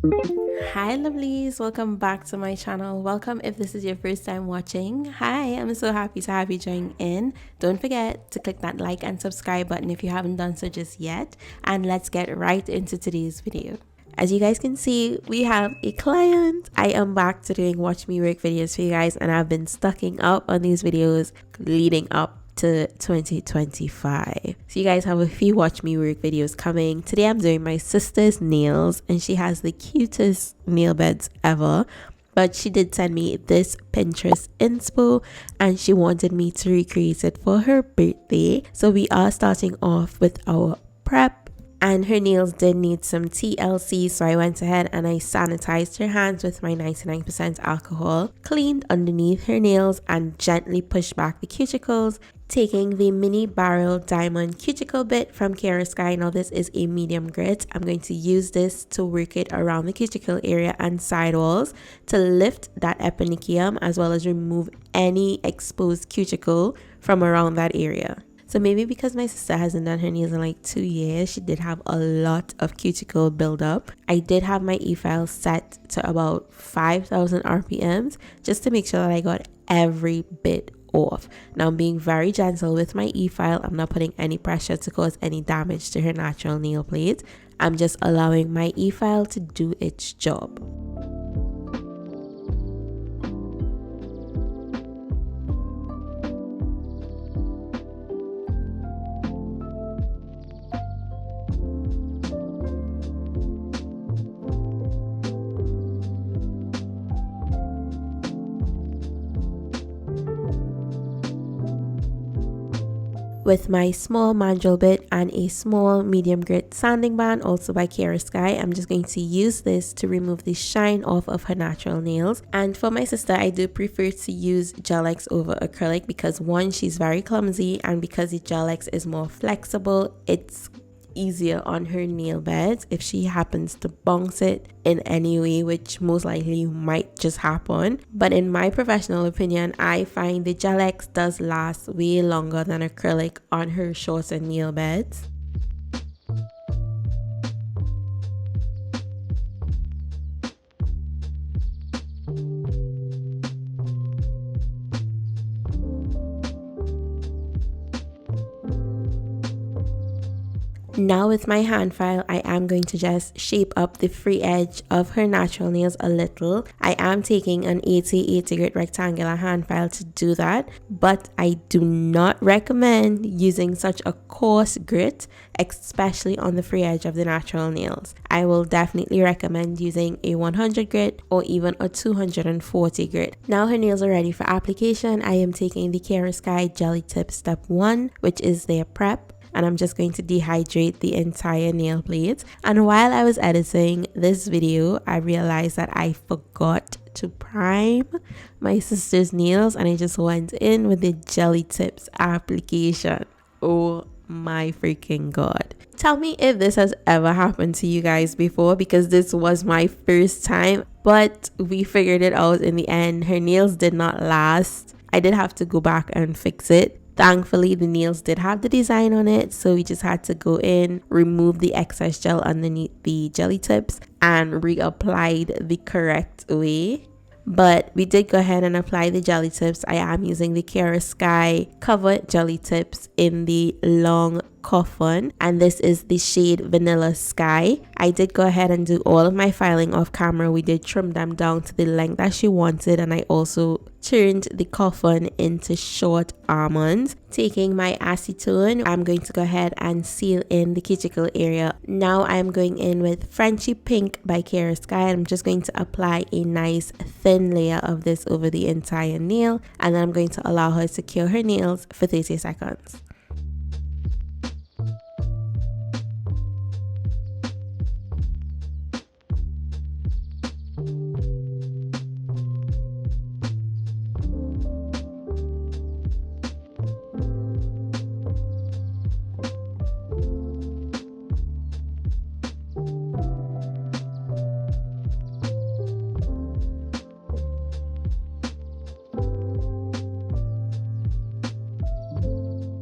Hi lovelies, welcome back to my channel. Welcome if this is your first time watching. Hi, I'm so happy to have you join in. Don't forget to click that like and subscribe button if you haven't done so just yet, and let's get right into today's video. As you guys can see, we have a client. I am back to doing watch me work videos for you guys, and I've been stocking up on these videos leading up to 2025. So you guys have a few watch me work videos coming. Today I'm doing my sister's nails, and she has the cutest nail beds ever. But she did send me this Pinterest inspo and she wanted me to recreate it for her birthday. So we are starting off with our prep. And her nails did need some TLC, so I went ahead and I sanitized her hands with my 99% alcohol, cleaned underneath her nails, and gently pushed back the cuticles, taking the mini barrel diamond cuticle bit from 𝗪𝗪. Now this is a medium grit. I'm going to use this to work it around the cuticle area and side walls to lift that eponychium as well as remove any exposed cuticle from around that area. So maybe because my sister hasn't done her nails in like 2 years, she did have a lot of cuticle buildup. I did have my e-file set to about 5,000 RPMs just to make sure that I got every bit off. Now I'm being very gentle with my e-file. I'm not putting any pressure to cause any damage to her natural nail plate. I'm just allowing my e-file to do its job. With my small mandrel bit and a small medium grit sanding band, also by 𝗪𝗪, I'm just going to use this to remove the shine off of her natural nails. And for my sister, I do prefer to use Gel X over acrylic because one, she's very clumsy, and because the Gel X is more flexible, it's easier on her nail beds if she happens to bounce it in any way, which most likely might just happen. But in my professional opinion, I find the Gel X does last way longer than acrylic on her shorter nail beds. Now with my hand file, I am going to just shape up the free edge of her natural nails a little. I am taking an 80 grit rectangular hand file to do that, but I do not recommend using such a coarse grit, especially on the free edge of the natural nails. I will definitely recommend using a 100 grit or even a 240 grit. Now her nails are ready for application. I am taking the 𝗪𝗪 Jelly Tip Step 1, which is their prep, and I'm just going to dehydrate the entire nail plate. And while I was editing this video, I realized that I forgot to prime my sister's nails, and I just went in with the Jelly Tips application. Oh my freaking god. Tell me if this has ever happened to you guys before, because this was my first time, but we figured it out in the end. Her nails did not last. I did have to go back and fix it. Thankfully, the nails did have the design on it, so we just had to go in, remove the excess gel underneath the jelly tips, and reapplied the correct way. But we did go ahead and apply the jelly tips. I am using the 𝗪𝗪 covered jelly tips in the long coffin, and this is the shade Vanilla Sky. I did go ahead and do all of my filing off camera. We did trim them down to the length that she wanted, and I also turned the coffin into short almonds. Taking my acetone, I'm going to go ahead and seal in the cuticle area. Now I'm going in with Frenchy Pink by 𝗪𝗪, and I'm just going to apply a nice thin layer of this over the entire nail, and then I'm going to allow her to cure her nails for 30 seconds.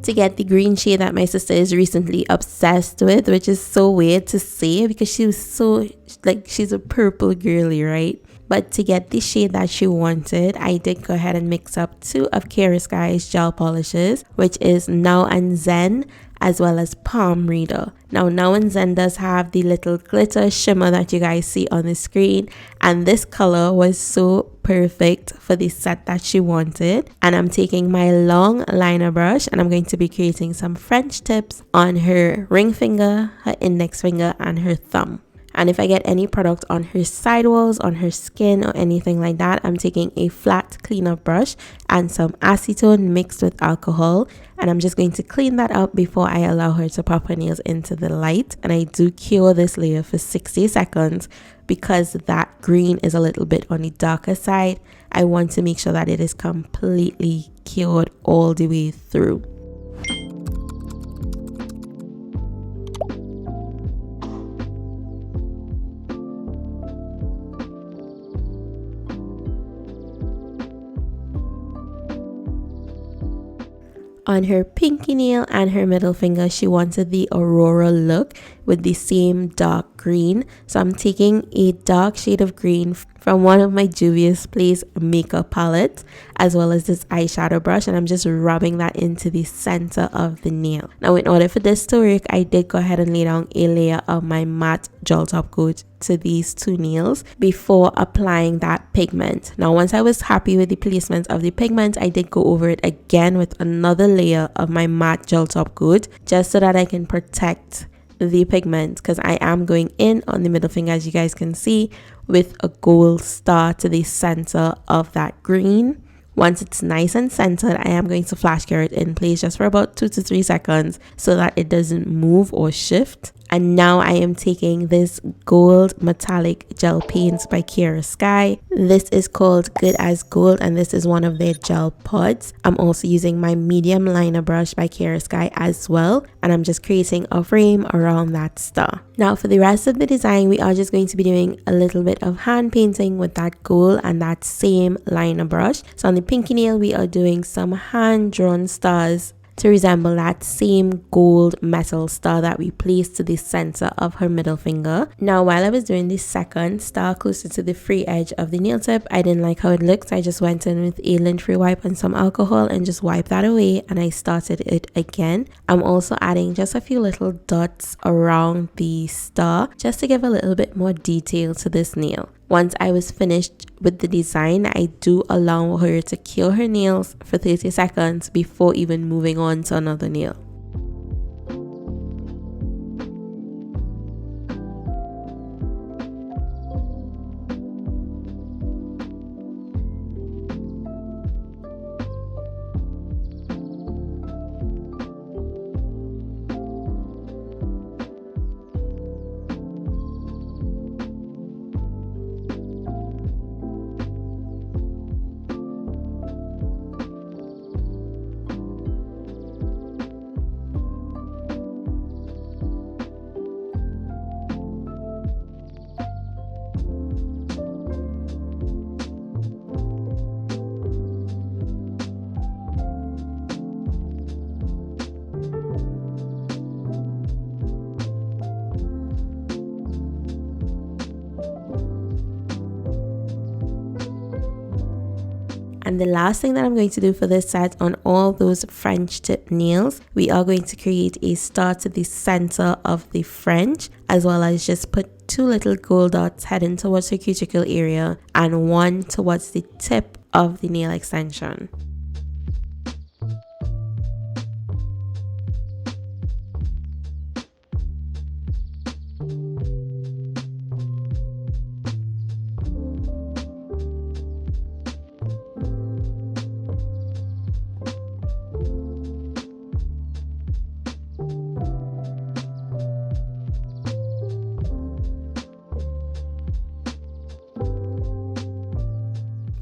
to get the green shade that my sister is recently obsessed with, which is so weird to say because she was so, like, she's a purple girly, right? But to get the shade that she wanted, I did go ahead and mix up 2 of 𝗪𝗋 gel polishes, which is Now and Zen as well as Palm Reader. Now and Zen does have the little glitter shimmer that you guys see on the screen, and this color was so perfect for the set that she wanted. And I'm taking my long liner brush and I'm going to be creating some French tips on her ring finger, her index finger, and her thumb. And if I get any product on her sidewalls, on her skin, or anything like that, I'm taking a flat cleanup brush and some acetone mixed with alcohol. And I'm just going to clean that up before I allow her to pop her nails into the light. And I do cure this layer for 60 seconds because that green is a little bit on the darker side. I want to make sure that it is completely cured all the way through. On her pinky nail and her middle finger, she wanted the Aurora look with the same dark green. So I'm taking a dark shade of green from one of my Juvia's Place makeup palettes, as well as this eyeshadow brush, and I'm just rubbing that into the center of the nail. Now, in order for this to work, I did go ahead and lay down a layer of my matte gel top coat to these 2 nails before applying that pigment. Now, once I was happy with the placement of the pigment, I did go over it again with another layer of my matte gel top coat, just so that I can protect the pigment, because I am going in on the middle finger, as you guys can see, with a gold star to the center of that green. Once it's nice and centered, I am going to flash cure it in place just for about 2 to 3 seconds so that it doesn't move or shift. And now I am taking this gold metallic gel paint by 𝗪𝗋. This is called Good as Gold, and this is one of their gel pods. I'm also using my medium liner brush by 𝗪𝗋 as well, and I'm just creating a frame around that star. Now for the rest of the design, we are just going to be doing a little bit of hand painting with that gold and that same liner brush. So on the pinky nail, we are doing some hand drawn stars to resemble that same gold metal star that we placed to the center of her middle finger. Now, while I was doing the second star closer to the free edge of the nail tip, I didn't like how it looked. I just went in with a lint-free wipe and some alcohol and just wiped that away, and I started it again. I'm also adding just a few little dots around the star just to give a little bit more detail to this nail. Once I was finished with the design, I do allow her to cure her nails for 30 seconds before even moving on to another nail. And the last thing that I'm going to do for this set on all those French tip nails, we are going to create a star to the center of the French, as well as just put 2 little gold dots heading towards her cuticle area and 1 towards the tip of the nail extension.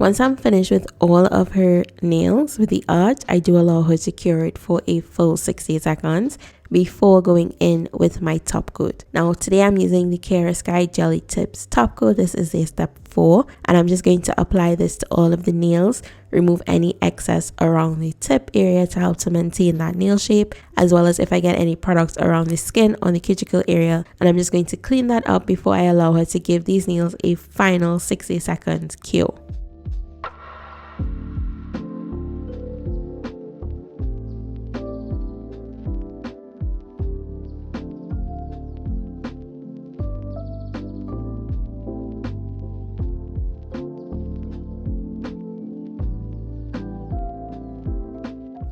Once I'm finished with all of her nails with the art, I do allow her to cure it for a full 60 seconds before going in with my top coat. Now today I'm using the Kara Sky Jelly Tips top coat. This is a step 4, and I'm just going to apply this to all of the nails, remove any excess around the tip area to help to maintain that nail shape, as well as if I get any products around the skin on the cuticle area, and I'm just going to clean that up before I allow her to give these nails a final 60 seconds cure.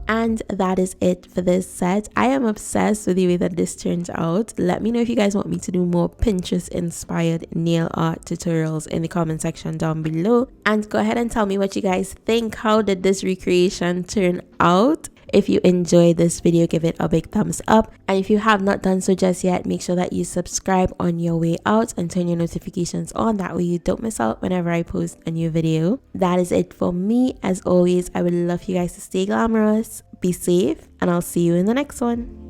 And that is it for this set. I am obsessed with the way that this turns out. Let me know if you guys want me to do more Pinterest inspired nail art tutorials in the comment section down below, and go ahead and tell me what you guys think. How did this recreation turn out? If you enjoyed this video, give it a big thumbs up, and if you have not done so just yet, make sure that you subscribe on your way out and turn your notifications on. That way you don't miss out whenever I post a new video. That is it for me. As always, I would love you guys to stay glamorous, be safe, and I'll see you in the next one.